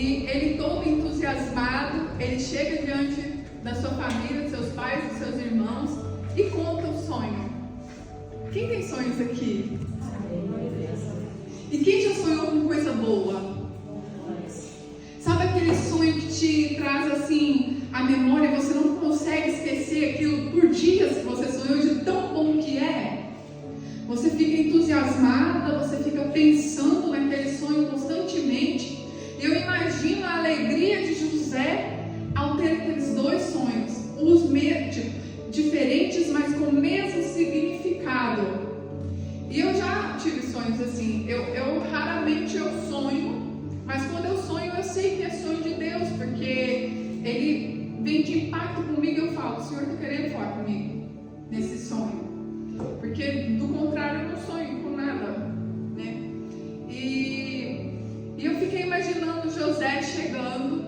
E ele todo entusiasmado, ele chega diante da sua família, dos seus pais, dos seus irmãos e conta o sonho. Quem tem sonhos aqui? E quem já sonhou com coisa boa? Sabe aquele sonho que te traz assim a memória e você não consegue esquecer aquilo por dias que você sonhou de tão bom que é? Você fica entusiasmada, você fica pensando naquele sonho constantemente. Eu imagino a alegria de José ao ter aqueles dois sonhos, diferentes, mas com o mesmo significado. E eu já tive sonhos assim. Eu raramente sonho, mas quando eu sonho, eu sei que é sonho de Deus, porque ele vem de impacto comigo. Eu falo, o Senhor está querendo falar comigo nesse sonho, porque do contrário eu não sonho com nada, né? E eu fiquei imaginando José chegando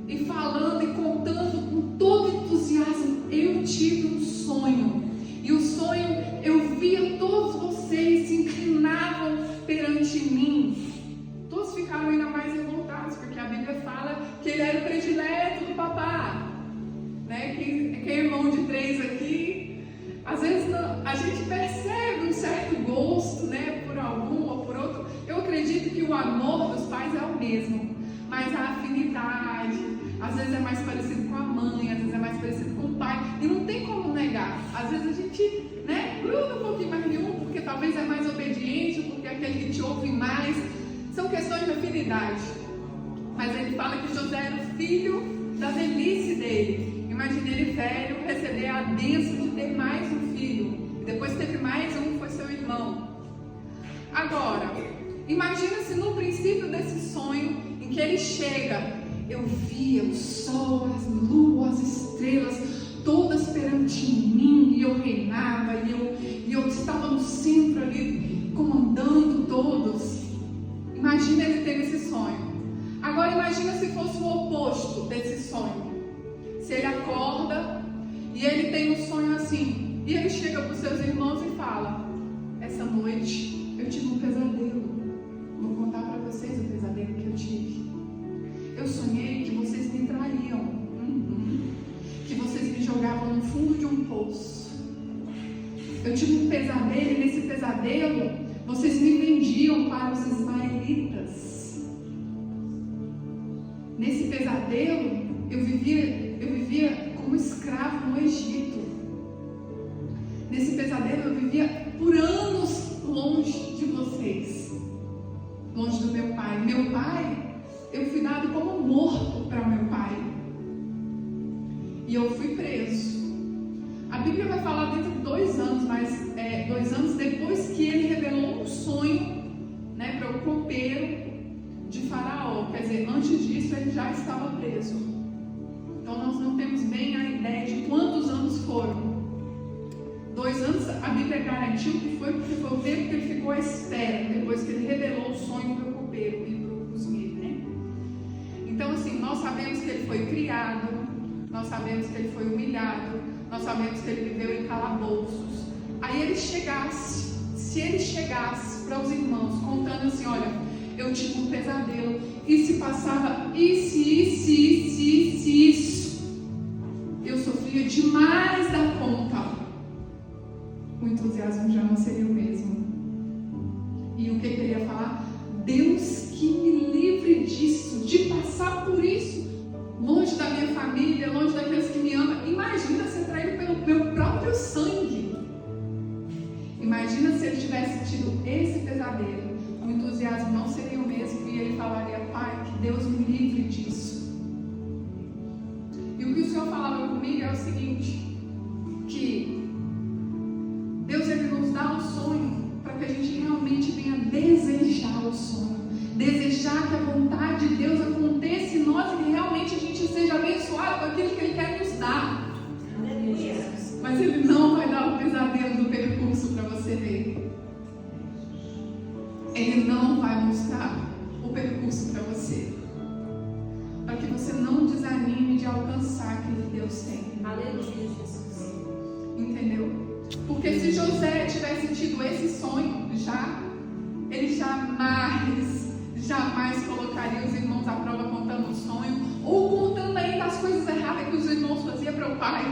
e falando e contando com todo entusiasmo. Eu tive um sonho, e o sonho eu via todos vocês se inclinavam perante mim. Todos ficaram ainda mais revoltados, porque a Bíblia fala que ele era o predileto do papá, né? Quem é irmão de 3 aqui, às vezes a gente percebe um certo gosto, né, por algum ou por outro. Eu acredito que o amor dos pais é o mesmo, mas a afinidade, às vezes é mais parecido com a mãe, às vezes é mais parecido com o pai, e não tem como negar. Às vezes a gente, né, gruda um pouquinho mais de um, porque talvez é mais obediente, porque é aquele que te ouve mais. São questões de afinidade. Mas ele fala que José era o filho da velhice dele. Imagine ele velho receber a bênção de ter mais um filho. E depois teve mais um, foi seu irmão. Agora, imagina se no princípio desse sonho, em que ele chega, eu via o sol, as luas, as estrelas, todas perante mim, e eu reinava, e eu estava no centro ali, comandando todos. Imagina ele ter esse sonho. Agora imagina se fosse o oposto desse sonho. Se ele acorda e ele tem um sonho assim, e ele chega para os seus irmãos e fala: essa noite eu tive um pesadelo. Vou contar para vocês o pesadelo que eu tive. Eu sonhei que vocês me traíam, que vocês me jogavam no fundo de um poço. Eu tive um pesadelo, e nesse pesadelo vocês me vendiam para os ismaelitas. Nesse pesadelo, eu vivia como escravo no Egito. Nesse pesadelo, eu vivia por anos longe de vocês, longe do meu pai. Meu pai, eu fui dado como morto para meu pai. E eu fui preso. A Bíblia vai falar dentro de 2 anos, mas 2 anos depois que ele revelou um sonho, né, para o copeiro de Faraó. Quer dizer, antes disso ele já estava preso. Então nós não temos bem a ideia de quantos anos foram. 2 anos a Bíblia garantiu que foi porque foi o tempo que ele ficou à espera, depois que ele revelou o sonho para o copeiro e para o cozinheiro, né? Então assim, nós sabemos que ele foi criado, nós sabemos que ele foi humilhado, nós sabemos que ele viveu em calabouços. Aí ele chegasse, se ele chegasse para os irmãos contando assim: olha, eu tive um pesadelo, e se passava isso, eu sofria demais da conta, o entusiasmo já não seria o mesmo. E o que ele ia falar? Deus que me livre disso, de passar por isso, longe da minha família, longe daqueles que me amam. Imagina ser traído pelo meu próprio sangue. Imagina se ele tivesse tido esse pesadelo, o entusiasmo não seria o mesmo, e ele falaria: pai, que Deus me livre disso. E o que o Senhor falava comigo é o seguinte, que Deus, ele nos dá um sonho para que a gente realmente venha desejar o sonho, desejar que a vontade de Deus aconteça em nós e que realmente a gente seja abençoado com aquilo que ele quer nos dar. Mas ele não vai dar o pesadelo do percurso para você ver. Ele não vai mostrar o percurso para você, para que você não desanime de alcançar aquilo que Deus tem. Aleluia, Jesus. Entendeu? Porque se José tivesse tido esse sonho ele jamais colocaria os irmãos à prova contando um pai.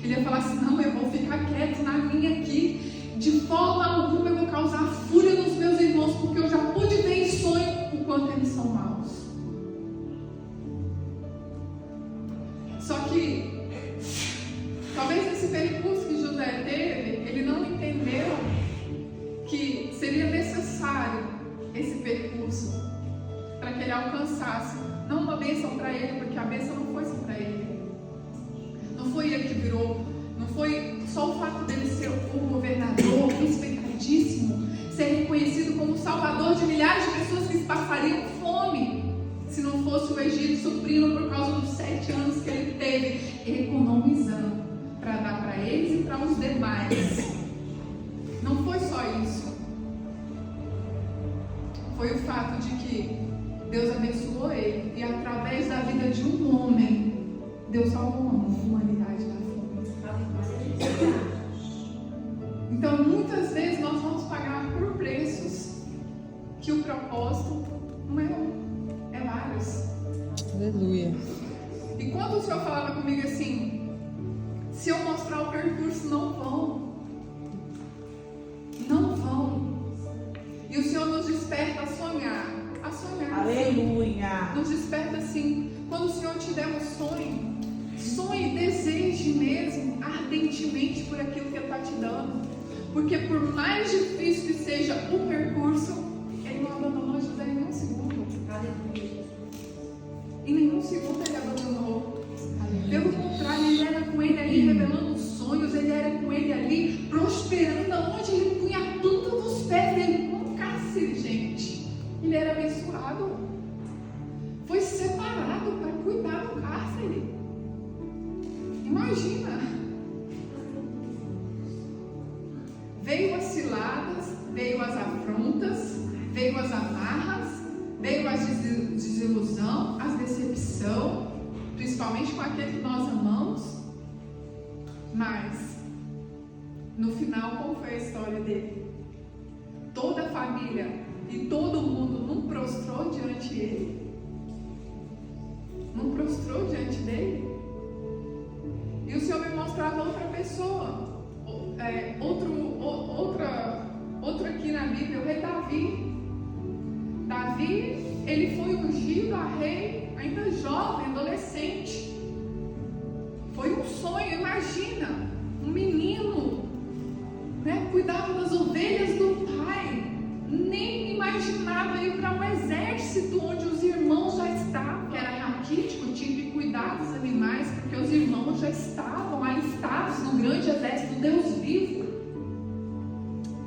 Ele ia falar assim: não, eu vou ficar quieto na minha aqui. De forma alguma eu vou causar fúria nos meus irmãos, porque eu já pude ver em sonho o quanto eles são maus. Só que, talvez nesse percurso que José teve, ele não entendeu que seria necessário esse percurso para que ele alcançasse não uma bênção para ele, porque a bênção não foi só para ele. Não foi ele que virou, não foi só o fato dele ser o governador respeitadíssimo, ser reconhecido como o salvador de milhares de pessoas que passariam fome, se não fosse o Egito suprindo por causa dos 7 anos que ele teve, economizando para dar para eles e para os demais. Não foi só isso. Foi o fato de que Deus abençoou ele e através da vida de um homem, Deus salvou a humanidade da fome. Então, muitas vezes nós vamos pagar por preços que o propósito não é um, é vários. Aleluia. E quando o Senhor falava comigo assim, se eu mostrar o percurso, não vão. Não vão. E o Senhor nos desperta a sonhar. A sonhar. Aleluia. Nos desperta assim. Quando o Senhor te der um sonho, sonhe, deseje mesmo ardentemente por aquilo que Ele está te dando. Porque por mais difícil que seja o percurso, Ele não abandonou José em nenhum segundo. Aleluia. Em nenhum segundo Ele abandonou. Aleluia. Pelo contrário, Ele era com ele ali revelando sonhos, Ele era com ele ali prosperando aonde Ele punha a planta dos pés dele. Um cárcere, gente. Ele era abençoado. Foi separado para cuidar do cárcere. Imagina. Veio as ciladas, veio as afrontas, veio as amarras, veio a desilusão, a decepção, principalmente com aquele que nós amamos. Mas, no final, qual foi a história dele? Toda a família e todo mundo não prostrou diante dele? Não prostrou diante dele? E o Senhor me mostrava outra pessoa. Outro aqui na Bíblia, o rei Davi. Davi, ele foi ungido a rei ainda jovem, adolescente. Foi um sonho, imagina, um menino, né, cuidava das ovelhas do pai, nem imaginava ir para um exército onde os irmãos já estavam, que era raquítico, tinha que cuidar dos animais, porque os irmãos já estavam alistados no grande exército do Deus vivo.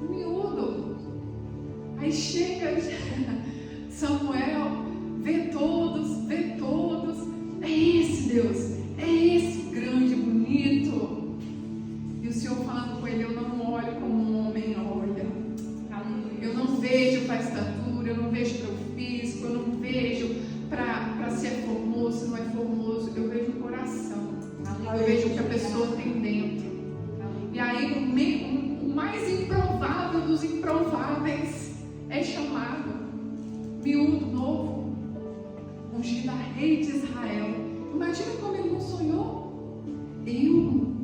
Miúdo. Aí chega Samuel, vê todos, é esse Deus, é esse grande, bonito. E o Senhor falando com ele: eu não olho como um homem olha, eu não vejo para a estatura, eu não vejo para o físico, eu não vejo para se é formoso, se não é formoso, eu vejo o coração, eu vejo o que a pessoa tem dentro. E aí o mais improvável dos improváveis é chamado, miúdo novo, ungido a rei de Israel. Imagina como ele não sonhou. Eu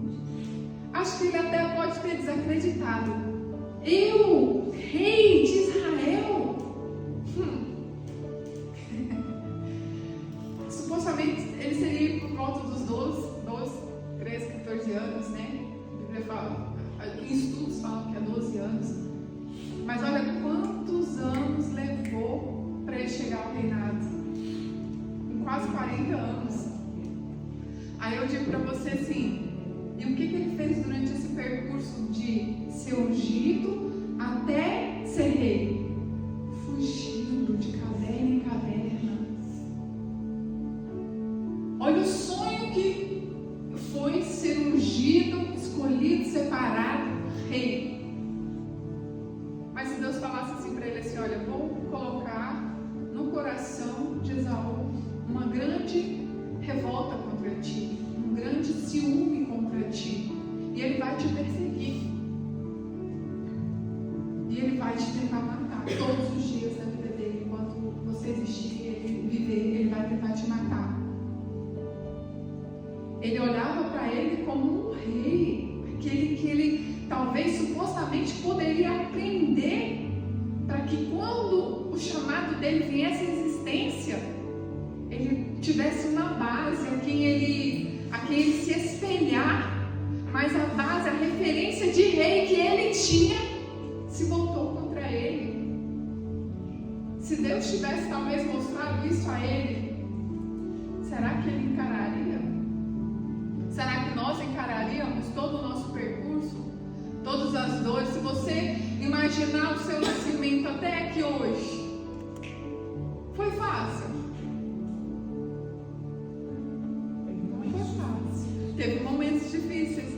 acho que ele até pode ter desacreditado. Eu, rei de Israel. Supostamente ele seria por volta dos 12, 13, 14 anos, né? Em estudos falam que é 12 anos. Mas olha quantos anos levou para ele chegar ao reinado. Em quase 40 anos. Aí eu digo para você assim, e o que ele fez durante esse percurso de ser ungido até ser rei? Fugindo de caverna em caverna. Olha o sonho que foi ser ungido, escolhido, separado, rei. Mas se Deus falasse assim para ele assim: olha, vou colocar no coração de Esaú uma grande revolta contra ti, um grande ciúme contra ti, e ele vai te perseguir, e ele vai te tentar matar todos os dias da vida dele. Enquanto você existir e ele viver, ele vai tentar te matar. Ele olhava para ele como um rei, aquele que ele talvez supostamente poderia aprender, para que quando o chamado dele viesse à existência, ele tivesse uma base a quem ele se espelhar. Mas a base, a referência de rei que ele tinha, se voltou contra ele. Se Deus tivesse talvez mostrado isso a ele, será que ele encararia? Será que nós encararíamos todo o nosso percurso? Todas as dores? Se você imaginar o seu nascimento até aqui hoje, foi fácil? Não foi fácil. Teve momentos difíceis.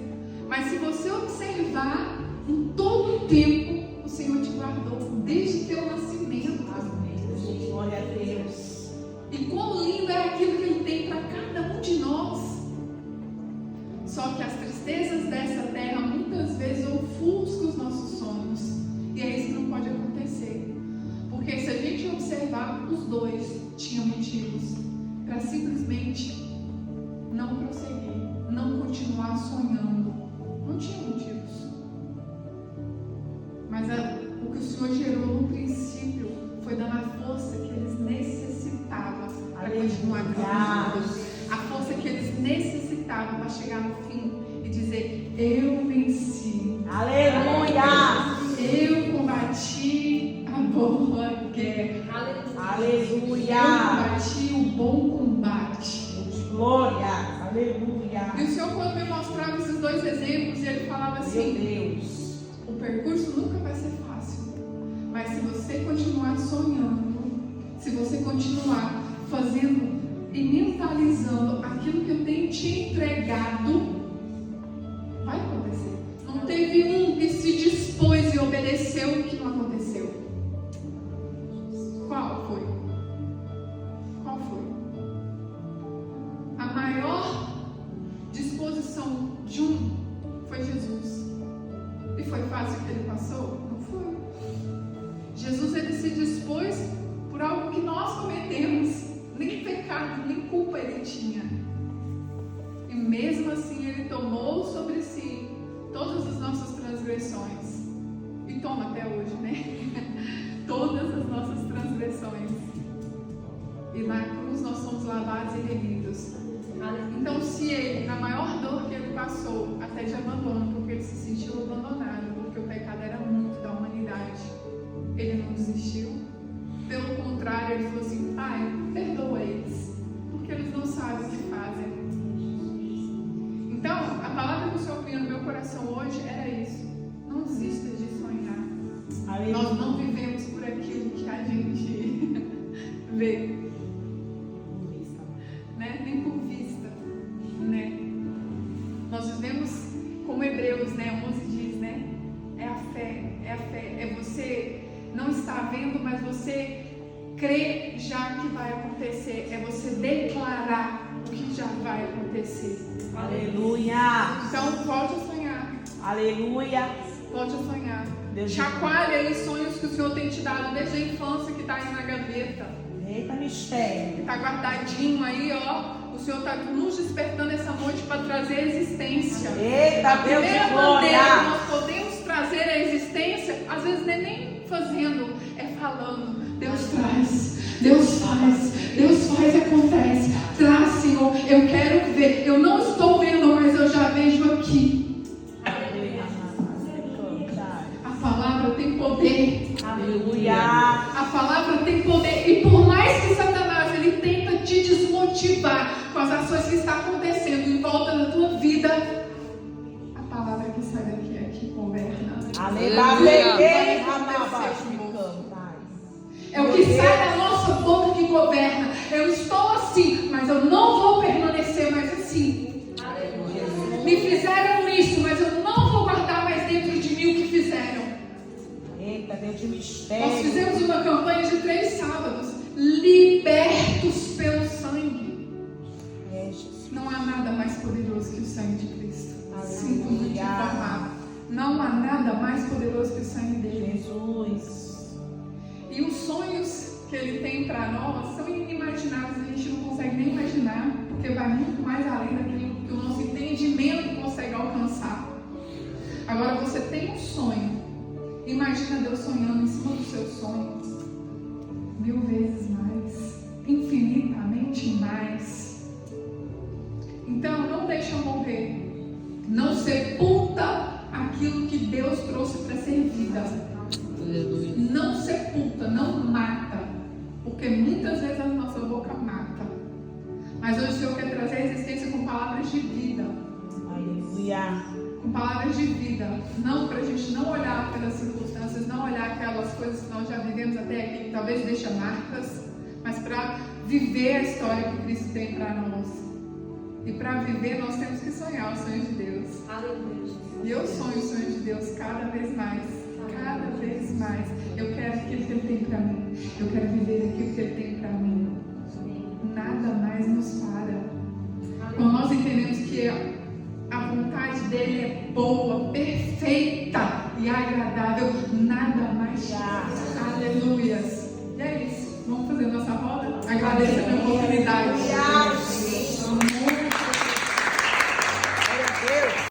Mas se você observar, em todo o tempo, o Senhor te guardou, desde teu nascimento. Glória a Deus. E quão lindo é aquilo que Ele tem para cada um de nós. Só que as tristezas dessa terra muitas vezes ofuscam os nossos sonhos. E é isso que não pode acontecer. Porque se a gente observar, os dois tinham motivos para simplesmente não prosseguir, não continuar sonhando. Não tinha motivos. Mas o que o Senhor gerou no princípio foi dando a força que eles necessitavam para continuar caminhando. A força que eles necessitavam para chegar no fim e dizer: eu venci. Aleluia! Eu combati a boa guerra. Aleluia! Eu combati o bom combate. Glória! Aleluia! E o Senhor, quando me mostrava esses dois exemplos, ele falava assim: meu Deus, o percurso nunca vai ser fácil, mas se você continuar sonhando, se você continuar fazendo e mentalizando aquilo que eu tenho te entregado, vai acontecer. Não teve um que se dispôs e obedeceu que não aconteceu. Qual foi? Qual foi? A maior disposição de um foi Jesus. E foi fácil que ele passou? Não foi. Jesus, ele se dispôs por algo que nós cometemos. Nem pecado, nem culpa ele tinha. E mesmo assim ele tomou sobre si todas as nossas transgressões. E toma até hoje, né? Todas as nossas transgressões. E na cruz nós somos lavados e remidos. Então, se ele, na maior dor que ele passou, até de abandono, porque ele se sentiu abandonado, porque o pecado era muito da humanidade, ele não desistiu. Pelo contrário, ele falou assim: Pai, perdoa eles, porque eles não sabem o que fazem. Então, a palavra que o Senhor punha no meu coração hoje era isso: não desista de sonhar. Aleluia. Nós não vivemos por aquilo que a gente vê, né? Nem por vista, né? Nós vivemos como Hebreus, né? 11 diz, né? É a fé, é você não está vendo, mas você crê já que vai acontecer. É você declarar o que já vai acontecer. Aleluia! Então, volte a sonhar. Aleluia! Volte a sonhar. Deus, chacoalha aí sonhos que o Senhor tem te dado desde a infância, que está aí na gaveta. Eita mistério. Está guardadinho aí, ó. O Senhor está nos despertando essa noite para trazer a existência. Eita, a Deus de primeira glória. maneira que nós podemos trazer a existência, às vezes não é nem fazendo, é falando. Deus traz, Deus faz, Deus faz e acontece. Traz, Senhor, eu quero ver. Eu não estou vendo, mas eu já vejo aqui. A palavra tem poder. Aleluia. A palavra tem poder. E por mais que Satanás ele tenta te desmotivar com as ações que estão acontecendo em volta da tua vida, a palavra que sai daqui é que governa. Aleluia. É o que sai da nossa boca que governa. Eu estou assim, mas eu não vou permanecer mais assim. Aleluia. Me fizeram isso, mas eu não vou guardar mais dentro de mim o que fizeram. Eita, Deus de mistério. Nós fizemos uma campanha de 3 sábados. Libertos pelo sangue. Não há nada mais poderoso que o sangue de Cristo. Sinto muito informar. Não há nada mais poderoso que o sangue dele. Jesus. E os sonhos que ele tem para nós são inimagináveis. A gente não consegue nem imaginar, porque vai muito mais além daquilo que o nosso entendimento consegue alcançar. Agora você tem um sonho. Imagina Deus sonhando em cima do seu sonho. 1000 vezes mais. Infinitamente mais. Então não deixa morrer. Não sepulta aquilo que Deus trouxe para ser vida. Não sepulta, não mata. Porque muitas vezes a nossa boca mata. Mas hoje o Senhor quer trazer a existência com palavras de vida. Aleluia. Com palavras de vida. Não para a gente não olhar pelas circunstâncias, não olhar aquelas coisas que nós já vivemos até aqui, que talvez deixam marcas, mas para viver a história que Cristo tem para nós. E para viver nós temos que sonhar os sonhos de Deus. Aleluia. E eu sonho os sonhos de Deus cada vez mais. Cada vez mais. Eu quero aquilo que Ele tem para mim. Eu quero viver aquilo que Ele tem para mim. Nada mais nos para. Quando nós entendemos que a vontade dele é boa, perfeita e agradável, nada mais. Aleluias. E é isso. Vamos fazer nossa roda? Agradeço a minha oportunidade.